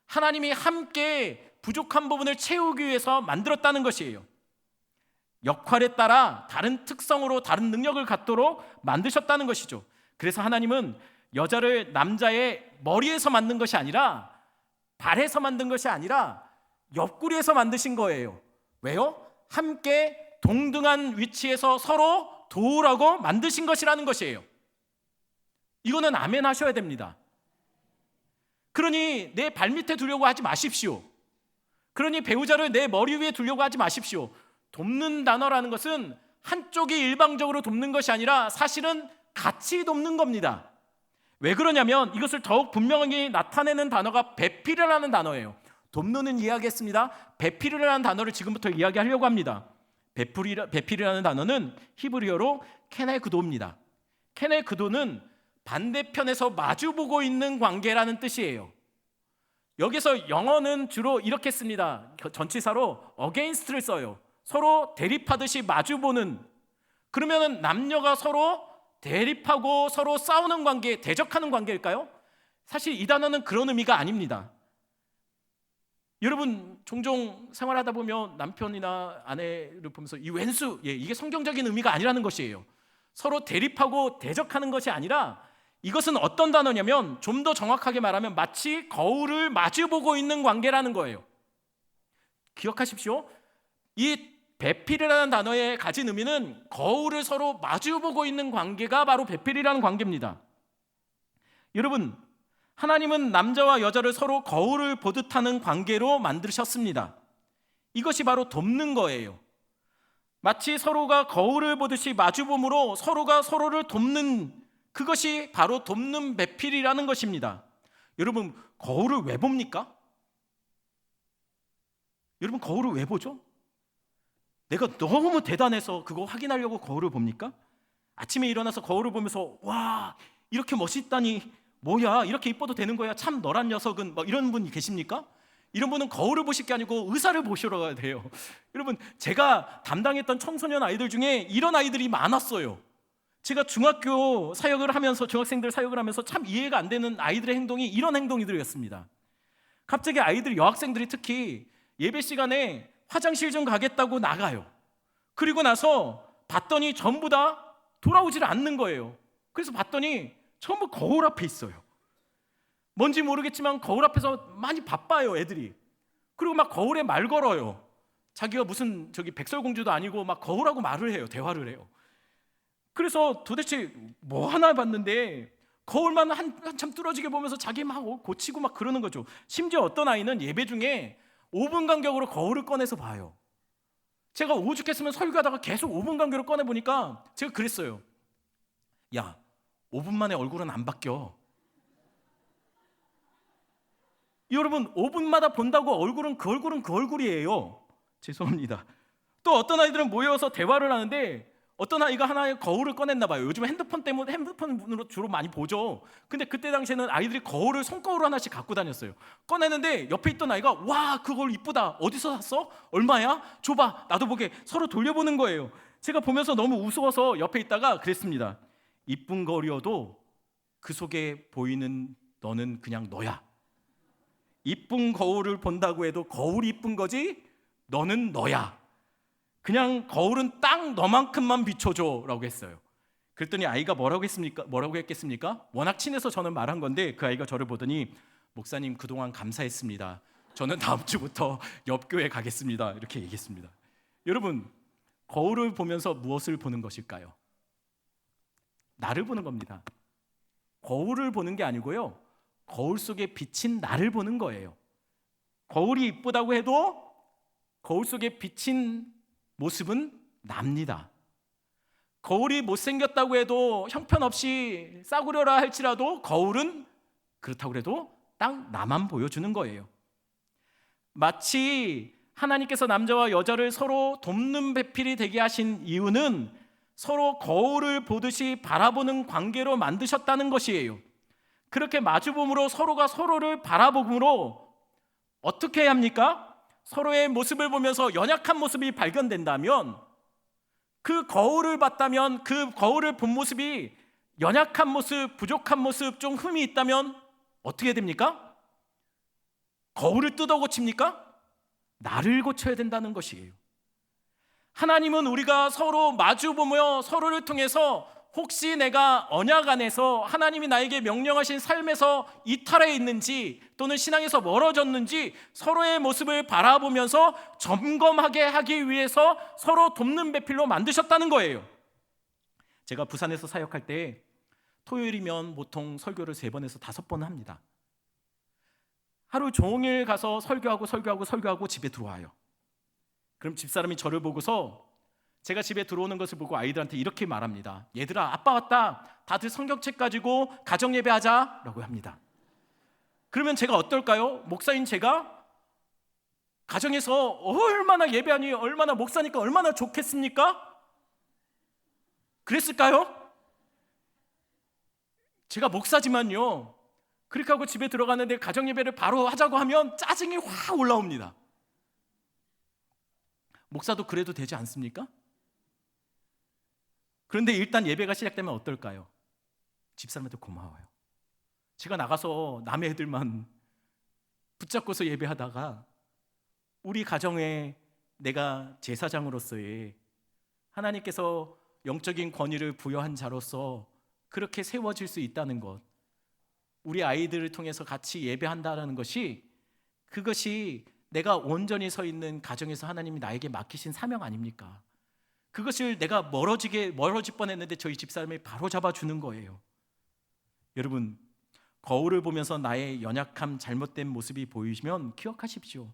하나님이 함께 부족한 부분을 채우기 위해서 만들었다는 것이에요. 역할에 따라 다른 특성으로 다른 능력을 갖도록 만드셨다는 것이죠. 그래서 하나님은 여자를 남자의 머리에서 만든 것이 아니라 발에서 만든 것이 아니라 옆구리에서 만드신 거예요. 왜요? 함께 동등한 위치에서 서로 도우라고 만드신 것이라는 것이에요. 이거는 아멘 하셔야 됩니다. 그러니 내 발밑에 두려고 하지 마십시오. 그러니 배우자를 내 머리 위에 두려고 하지 마십시오. 돕는 단어라는 것은 한쪽이 일방적으로 돕는 것이 아니라 사실은 같이 돕는 겁니다. 왜 그러냐면 이것을 더욱 분명하게 나타내는 단어가 배필이라는 단어예요. 돕는 이야기했습니다. 배필이라는 단어를 지금부터 이야기하려고 합니다. 배필이라는 단어는 히브리어로 케네그도입니다. 케네그도는 반대편에서 마주보고 있는 관계라는 뜻이에요. 여기서 영어는 주로 이렇게 씁니다. 전치사로 against를 써요. 서로 대립하듯이 마주보는. 그러면 남녀가 서로 대립하고 서로 싸우는 관계, 대적하는 관계일까요? 사실 이 단어는 그런 의미가 아닙니다. 여러분 종종 생활하다 보면 남편이나 아내를 보면서 이 왼수, 이게 성경적인 의미가 아니라는 것이에요. 서로 대립하고 대적하는 것이 아니라 이것은 어떤 단어냐면 좀 더 정확하게 말하면 마치 거울을 마주보고 있는 관계라는 거예요. 기억하십시오. 이 배필이라는 단어의 가진 의미는 거울을 서로 마주보고 있는 관계가 바로 배필이라는 관계입니다. 여러분, 하나님은 남자와 여자를 서로 거울을 보듯 하는 관계로 만드셨습니다. 이것이 바로 돕는 거예요. 마치 서로가 거울을 보듯이 마주봄으로 서로가 서로를 돕는, 그것이 바로 돕는 배필이라는 것입니다. 여러분, 거울을 왜 봅니까? 여러분, 거울을 왜 보죠? 내가 너무 대단해서 그거 확인하려고 거울을 봅니까? 아침에 일어나서 거울을 보면서 와, 이렇게 멋있다니, 뭐야, 이렇게 이뻐도 되는 거야, 참 너란 녀석은, 막 이런 분이 계십니까? 이런 분은 거울을 보실 게 아니고 의사를 보시러 가야 돼요. 여러분, 제가 담당했던 청소년 아이들 중에 이런 아이들이 많았어요. 제가 중학교 사역을 하면서, 중학생들 사역을 하면서 참 이해가 안 되는 아이들의 행동이 이런 행동이들이었습니다. 갑자기 아이들, 여학생들이 특히 예배 시간에 화장실 좀 가겠다고 나가요. 그리고 나서 봤더니 전부 다 돌아오질 않는 거예요. 그래서 봤더니 전부 거울 앞에 있어요. 뭔지 모르겠지만 거울 앞에서 많이 바빠요, 애들이. 그리고 막 거울에 말 걸어요. 자기가 무슨 백설공주도 아니고 막 거울하고 말을 해요. 대화를 해요. 그래서 도대체 뭐 하나 봤는데 거울만 한참 뚫어지게 보면서 자기 막 고치고 막 그러는 거죠. 심지어 어떤 아이는 예배 중에 5분 간격으로 거울을 꺼내서 봐요. 제가 오죽했으면 설교하다가 계속 5분 간격으로 꺼내보니까 제가 그랬어요. 야, 5분 만에 얼굴은 안 바뀌어. 여러분, 5분마다 본다고 얼굴은 그 얼굴이에요. 죄송합니다. 또 어떤 아이들은 모여서 대화를 하는데 어떤 아이가 하나의 거울을 꺼냈나 봐요. 요즘 핸드폰으로 주로 많이 보죠. 근데 그때 당시에는 아이들이 거울을, 손거울 하나씩 갖고 다녔어요. 꺼내는데 옆에 있던 아이가 와, 그 거울 이쁘다. 어디서 샀어? 얼마야? 줘봐, 나도 보게. 서로 돌려보는 거예요. 제가 보면서 너무 우스워서 옆에 있다가 그랬습니다. 이쁜 거울이어도 그 속에 보이는 너는 그냥 너야. 이쁜 거울을 본다고 해도 거울이 이쁜 거지 너는 너야. 그냥 거울은 딱 너만큼만 비춰줘 라고 했어요. 그랬더니 아이가 뭐라고 했겠습니까? 워낙 친해서 저는 말한 건데 그 아이가 저를 보더니 목사님 그동안 감사했습니다. 저는 다음 주부터 옆 교회 가겠습니다. 이렇게 얘기했습니다. 여러분, 거울을 보면서 무엇을 보는 것일까요? 나를 보는 겁니다. 거울을 보는 게 아니고요, 거울 속에 비친 나를 보는 거예요. 거울이 이쁘다고 해도 거울 속에 비친 모습은 납니다. 거울이 못생겼다고 해도 형편없이 싸구려라 할지라도 거울은 그렇다고 해도 딱 나만 보여주는 거예요. 마치 하나님께서 남자와 여자를 서로 돕는 배필이 되게 하신 이유는 서로 거울을 보듯이 바라보는 관계로 만드셨다는 것이에요. 그렇게 마주봄으로 서로가 서로를 바라보므로 어떻게 해야 합니까? 서로의 모습을 보면서 연약한 모습이 발견된다면, 그 거울을 봤다면, 그 거울을 본 모습이 연약한 모습, 부족한 모습, 좀 흠이 있다면 어떻게 됩니까? 거울을 뜯어 고칩니까? 나를 고쳐야 된다는 것이에요. 하나님은 우리가 서로 마주보며 서로를 통해서 혹시 내가 언약 안에서 하나님이 나에게 명령하신 삶에서 이탈해 있는지 또는 신앙에서 멀어졌는지 서로의 모습을 바라보면서 점검하게 하기 위해서 서로 돕는 배필로 만드셨다는 거예요. 제가 부산에서 사역할 때 토요일이면 보통 설교를 3번에서 5번 합니다. 하루 종일 가서 설교하고 집에 들어와요. 그럼 집사람이 저를 보고서 제가 집에 들어오는 것을 보고 아이들한테 이렇게 말합니다. 얘들아, 아빠 왔다. 다들 성경책 가지고 가정예배하자 라고 합니다. 그러면 제가 어떨까요? 목사인 제가 가정에서 얼마나 예배하니, 얼마나 목사니까 얼마나 좋겠습니까? 그랬을까요? 제가 목사지만요, 그렇게 하고 집에 들어가는데 가정예배를 바로 하자고 하면 짜증이 확 올라옵니다. 목사도 그래도 되지 않습니까? 그런데 일단 예배가 시작되면 어떨까요? 집사람한테 고마워요. 제가 나가서 남의 애들만 붙잡고서 예배하다가 우리 가정에 내가 제사장으로서의 하나님께서 영적인 권위를 부여한 자로서 그렇게 세워질 수 있다는 것, 우리 아이들을 통해서 같이 예배한다는 것이, 그것이 내가 온전히 서 있는 가정에서 하나님이 나에게 맡기신 사명 아닙니까? 그것을 내가 멀어질 뻔했는데 저희 집사람이 바로 잡아주는 거예요. 여러분, 거울을 보면서 나의 연약함, 잘못된 모습이 보이시면 기억하십시오.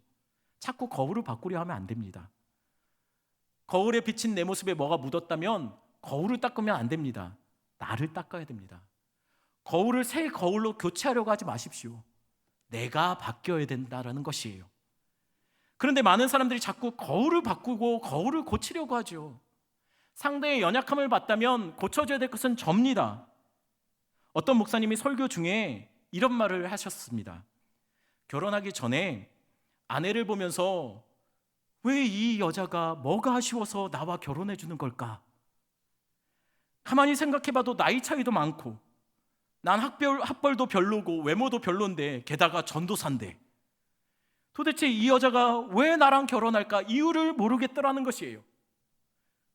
자꾸 거울을 바꾸려 하면 안 됩니다. 거울에 비친 내 모습에 뭐가 묻었다면 거울을 닦으면 안 됩니다. 나를 닦아야 됩니다. 거울을 새 거울로 교체하려고 하지 마십시오. 내가 바뀌어야 된다는 것이에요. 그런데 많은 사람들이 자꾸 거울을 바꾸고 거울을 고치려고 하죠. 상대의 연약함을 봤다면 고쳐줘야 될 것은 접니다. 어떤 목사님이 설교 중에 이런 말을 하셨습니다. 결혼하기 전에 아내를 보면서 왜 이 여자가 뭐가 아쉬워서 나와 결혼해 주는 걸까? 가만히 생각해봐도 나이 차이도 많고, 난 학벌도 별로고 외모도 별론데, 게다가 전도사인데 도대체 이 여자가 왜 나랑 결혼할까? 이유를 모르겠더라는 것이에요.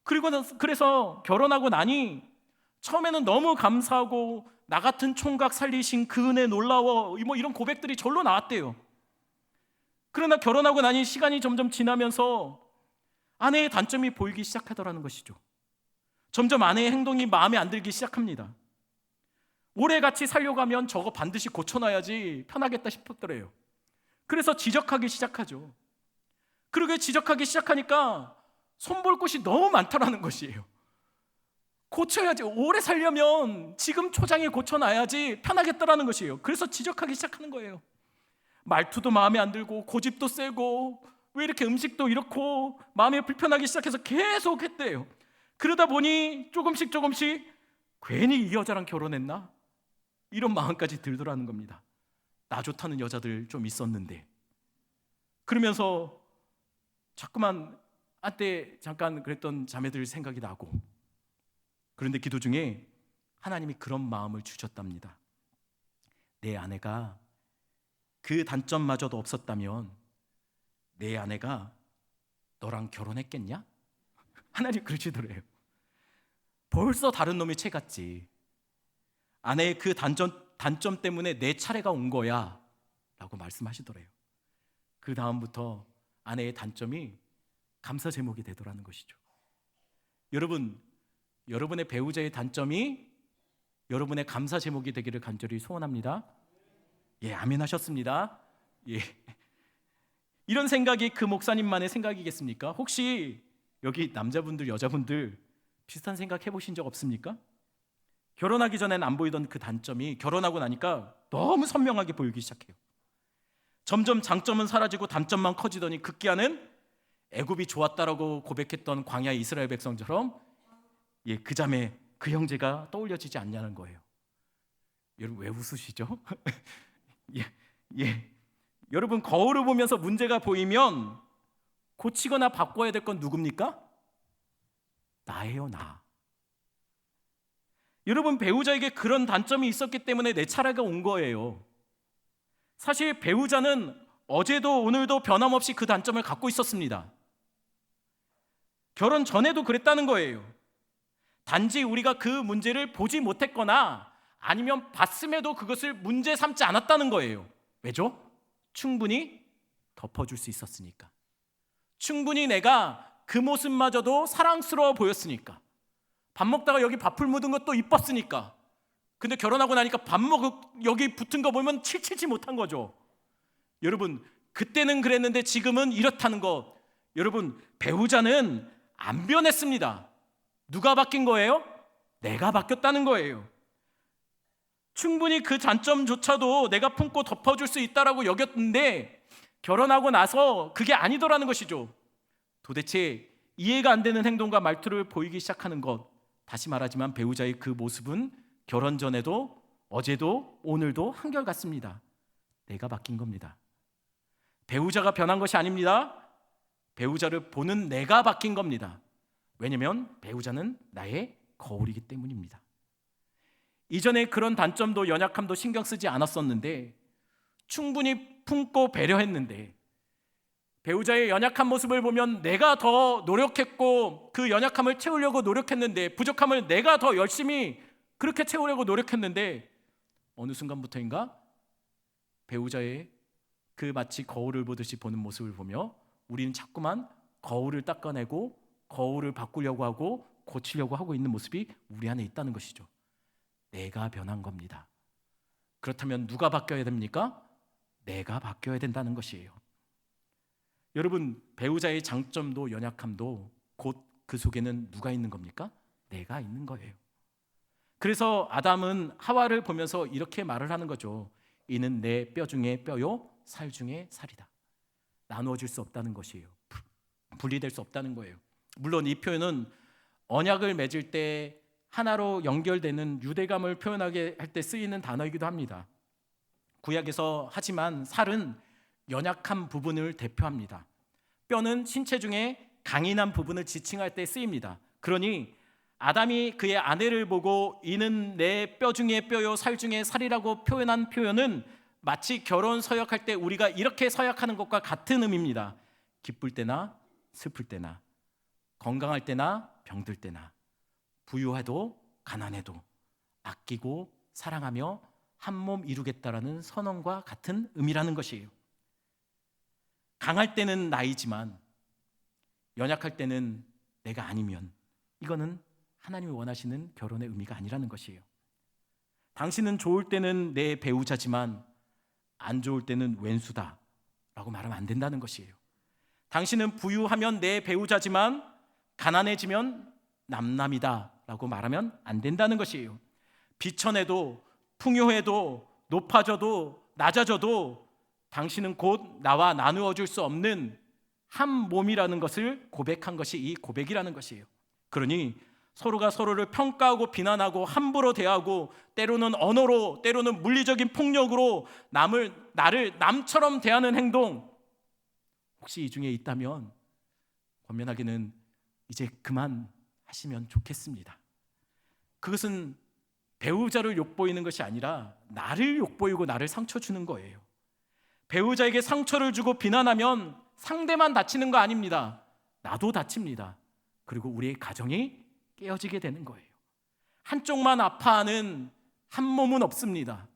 그래서 결혼하고 나니 처음에는 너무 감사하고 나 같은 총각 살리신 그 은혜 놀라워, 뭐 이런 고백들이 절로 나왔대요. 그러나 결혼하고 나니 시간이 점점 지나면서 아내의 단점이 보이기 시작하더라는 것이죠. 점점 아내의 행동이 마음에 안 들기 시작합니다. 오래 같이 살려고 하면 저거 반드시 고쳐놔야지 편하겠다 싶었더래요. 그래서 지적하기 시작하죠. 그렇게 지적하기 시작하니까 손볼 곳이 너무 많다라는 것이에요. 고쳐야지, 오래 살려면 지금 초장에 고쳐놔야지 편하겠다라는 것이에요. 그래서 지적하기 시작하는 거예요. 말투도 마음에 안 들고 고집도 세고 왜 이렇게 음식도 이렇고 마음이 불편하기 시작해서 계속 했대요. 그러다 보니 조금씩 괜히 이 여자랑 결혼했나? 이런 마음까지 들더라는 겁니다. 나 좋다는 여자들 좀 있었는데. 그러면서 자꾸만 한때 잠깐 그랬던 자매들 생각이 나고, 그런데 기도 중에 하나님이 그런 마음을 주셨답니다. 내 아내가 그 단점마저도 없었다면 내 아내가 너랑 결혼했겠냐? 하나님 그러시더래요. 벌써 다른 놈이 채갔지. 아내의 그 단점 때문에 내 차례가 온 거야 라고 말씀하시더래요. 그 다음부터 아내의 단점이 감사 제목이 되더라는 것이죠. 여러분, 여러분의 배우자의 단점이 여러분의 감사 제목이 되기를 간절히 소원합니다. 예, 아멘 하셨습니다. 예. 이런 생각이 그 목사님만의 생각이겠습니까? 혹시 여기 남자분들, 여자분들 비슷한 생각 해보신 적 없습니까? 결혼하기 전에는 안 보이던 그 단점이 결혼하고 나니까 너무 선명하게 보이기 시작해요. 점점 장점은 사라지고 단점만 커지더니 급기야는 애굽이 좋았다라고 고백했던 광야 이스라엘 백성처럼 그 자매, 그 형제가 떠올려지지 않냐는 거예요. 여러분 왜 웃으시죠? 여러분, 거울을 보면서 문제가 보이면 고치거나 바꿔야 될 건 누굽니까? 나예요, 나. 여러분, 배우자에게 그런 단점이 있었기 때문에 내 차례가 온 거예요. 사실 배우자는 어제도 오늘도 변함없이 그 단점을 갖고 있었습니다. 결혼 전에도 그랬다는 거예요. 단지 우리가 그 문제를 보지 못했거나 아니면 봤음에도 그것을 문제 삼지 않았다는 거예요. 왜죠? 충분히 덮어줄 수 있었으니까. 충분히 내가 그 모습마저도 사랑스러워 보였으니까. 밥 먹다가 여기 밥풀 묻은 것도 이뻤으니까. 근데 결혼하고 나니까 여기 붙은 거 보면 칠칠치 못한 거죠. 여러분, 그때는 그랬는데 지금은 이렇다는 것. 여러분, 배우자는 안 변했습니다. 누가 바뀐 거예요? 내가 바뀌었다는 거예요. 충분히 그 단점조차도 내가 품고 덮어줄 수 있다라고 여겼는데 결혼하고 나서 그게 아니더라는 것이죠. 도대체 이해가 안 되는 행동과 말투를 보이기 시작하는 것. 다시 말하지만 배우자의 그 모습은 결혼 전에도 어제도 오늘도 한결같습니다. 내가 바뀐 겁니다. 배우자가 변한 것이 아닙니다. 배우자를 보는 내가 바뀐 겁니다. 왜냐하면 배우자는 나의 거울이기 때문입니다. 이전에 그런 단점도 연약함도 신경 쓰지 않았었는데 충분히 품고 배려했는데 배우자의 연약한 모습을 보면 내가 더 노력했고 그 연약함을 채우려고 노력했는데, 부족함을 내가 더 열심히 그렇게 채우려고 노력했는데, 어느 순간부터인가 배우자의 그 마치 거울을 보듯이 보는 모습을 보며 우리는 자꾸만 거울을 닦아내고 거울을 바꾸려고 하고 고치려고 하고 있는 모습이 우리 안에 있다는 것이죠. 내가 변한 겁니다. 그렇다면 누가 바뀌어야 됩니까? 내가 바뀌어야 된다는 것이에요. 여러분, 배우자의 장점도 연약함도 곧 그 속에는 누가 있는 겁니까? 내가 있는 거예요. 그래서 아담은 하와를 보면서 이렇게 말을 하는 거죠. 이는 내 뼈 중에 뼈요 살 중에 살이다. 나누어질 수 없다는 것이에요. 분리될 수 없다는 거예요. 물론 이 표현은 언약을 맺을 때 하나로 연결되는 유대감을 표현하게 할 때 쓰이는 단어이기도 합니다. 구약에서 하지만 살은 연약한 부분을 대표합니다. 뼈는 신체 중에 강인한 부분을 지칭할 때 쓰입니다. 그러니 아담이 그의 아내를 보고 이는 내 뼈 중에 뼈요 살 중에 살이라고 표현한 표현은 마치 결혼 서약할 때 우리가 이렇게 서약하는 것과 같은 의미입니다. 기쁠 때나 슬플 때나, 건강할 때나 병들 때나, 부유해도 가난해도 아끼고 사랑하며 한 몸 이루겠다라는 선언과 같은 의미라는 것이에요. 강할 때는 나이지만 연약할 때는 내가 아니면, 이거는 하나님이 원하시는 결혼의 의미가 아니라는 것이에요. 당신은 좋을 때는 내 배우자지만 안 좋을 때는 왼수다 라고 말하면 안 된다는 것이에요. 당신은 부유하면 내 배우자지만 가난해지면 남남이다 라고 말하면 안 된다는 것이에요. 비천해도 풍요해도 높아져도 낮아져도 당신은 곧 나와 나누어 줄 수 없는 한 몸이라는 것을 고백한 것이 이 고백이라는 것이에요. 그러니 서로가 서로를 평가하고 비난하고 함부로 대하고 때로는 언어로, 때로는 물리적인 폭력으로 나를 남처럼 대하는 행동, 혹시 이 중에 있다면 권면하기는 이제 그만 하시면 좋겠습니다. 그것은 배우자를 욕보이는 것이 아니라 나를 욕보이고 나를 상처 주는 거예요. 배우자에게 상처를 주고 비난하면 상대만 다치는 거 아닙니다. 나도 다칩니다. 그리고 우리의 가정이 깨어지게 되는 거예요. 한쪽만 아파하는 한 몸은 없습니다.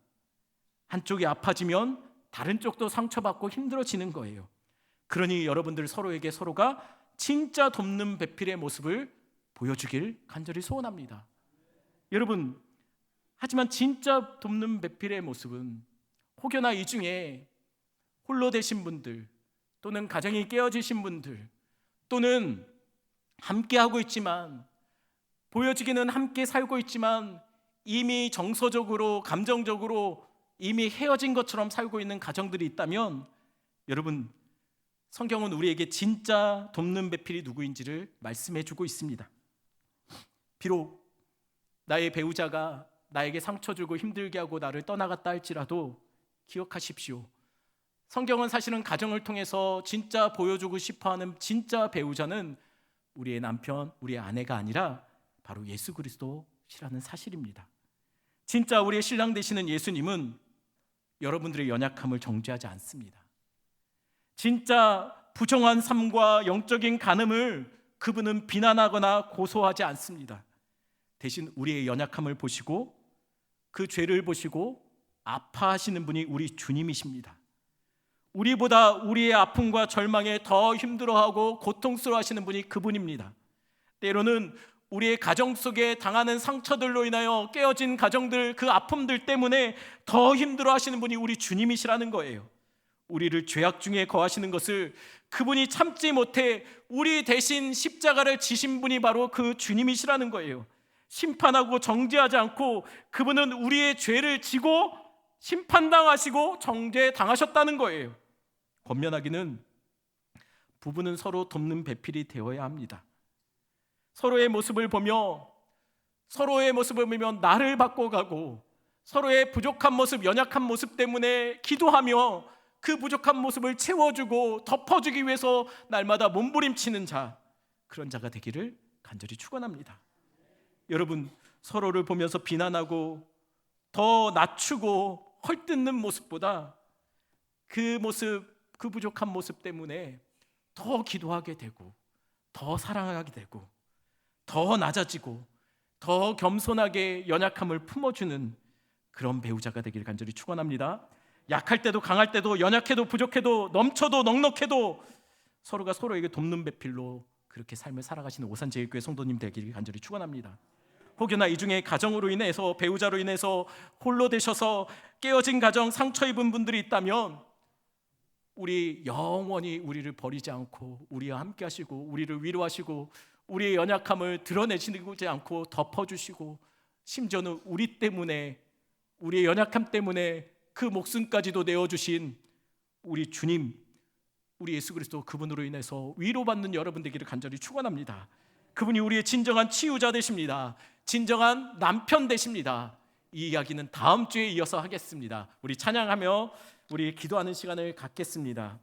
한쪽이 아파지면 다른 쪽도 상처받고 힘들어지는 거예요. 그러니 여러분들 서로에게 서로가 진짜 돕는 배필의 모습을 보여주길 간절히 소원합니다. 여러분, 하지만 진짜 돕는 배필의 모습은 혹여나 이 중에 홀로 되신 분들, 또는 가정이 깨어지신 분들, 또는 함께하고 있지만 보여지기는 함께 살고 있지만 이미 정서적으로 감정적으로 이미 헤어진 것처럼 살고 있는 가정들이 있다면, 여러분, 성경은 우리에게 진짜 돕는 배필이 누구인지를 말씀해 주고 있습니다. 비록 나의 배우자가 나에게 상처 주고 힘들게 하고 나를 떠나갔다 할지라도 기억하십시오. 성경은 사실은 가정을 통해서 진짜 보여주고 싶어하는 진짜 배우자는 우리의 남편, 우리의 아내가 아니라 바로 예수 그리스도시라는 사실입니다. 진짜 우리의 신랑 되시는 예수님은 여러분들의 연약함을 정죄하지 않습니다. 진짜 부정한 삶과 영적인 간음을 그분은 비난하거나 고소하지 않습니다. 대신 우리의 연약함을 보시고 그 죄를 보시고 아파하시는 분이 우리 주님이십니다. 우리보다 우리의 아픔과 절망에 더 힘들어하고 고통스러워하시는 분이 그분입니다. 때로는 우리의 가정 속에 당하는 상처들로 인하여 깨어진 가정들, 그 아픔들 때문에 더 힘들어하시는 분이 우리 주님이시라는 거예요. 우리를 죄악 중에 거하시는 것을 그분이 참지 못해 우리 대신 십자가를 지신 분이 바로 그 주님이시라는 거예요. 심판하고 정죄하지 않고 그분은 우리의 죄를 지고 심판당하시고 정죄당하셨다는 거예요. 권면하기는 부부는 서로 돕는 배필이 되어야 합니다. 서로의 모습을 보며 나를 바꿔가고 서로의 부족한 모습, 연약한 모습 때문에 기도하며 그 부족한 모습을 채워주고 덮어주기 위해서 날마다 몸부림치는 자, 그런 자가 되기를 간절히 축원합니다. 여러분, 서로를 보면서 비난하고 더 낮추고 헐뜯는 모습보다 그 모습, 그 부족한 모습 때문에 더 기도하게 되고, 더 사랑하게 되고, 더 낮아지고, 더 겸손하게 연약함을 품어주는 그런 배우자가 되기를 간절히 축원합니다. 약할 때도 강할 때도, 연약해도 부족해도, 넘쳐도 넉넉해도 서로가 서로에게 돕는 배필로 그렇게 삶을 살아가시는 오산제일교회 성도님 되기를 간절히 축원합니다. 혹여나 이 중에 가정으로 인해서, 배우자로 인해서 홀로 되셔서 깨어진 가정, 상처 입은 분들이 있다면, 우리 영원히 우리를 버리지 않고 우리와 함께 하시고 우리를 위로하시고 우리의 연약함을 드러내시지 않고 덮어주시고, 심지어는 우리 때문에, 우리의 연약함 때문에 그 목숨까지도 내어주신 우리 주님, 우리 예수 그리스도, 그분으로 인해서 위로받는 여러분 되기를 간절히 축원합니다. 그분이 우리의 진정한 치유자 되십니다. 진정한 남편 되십니다. 이 이야기는 다음 주에 이어서 하겠습니다. 우리 찬양하며 우리 기도하는 시간을 갖겠습니다.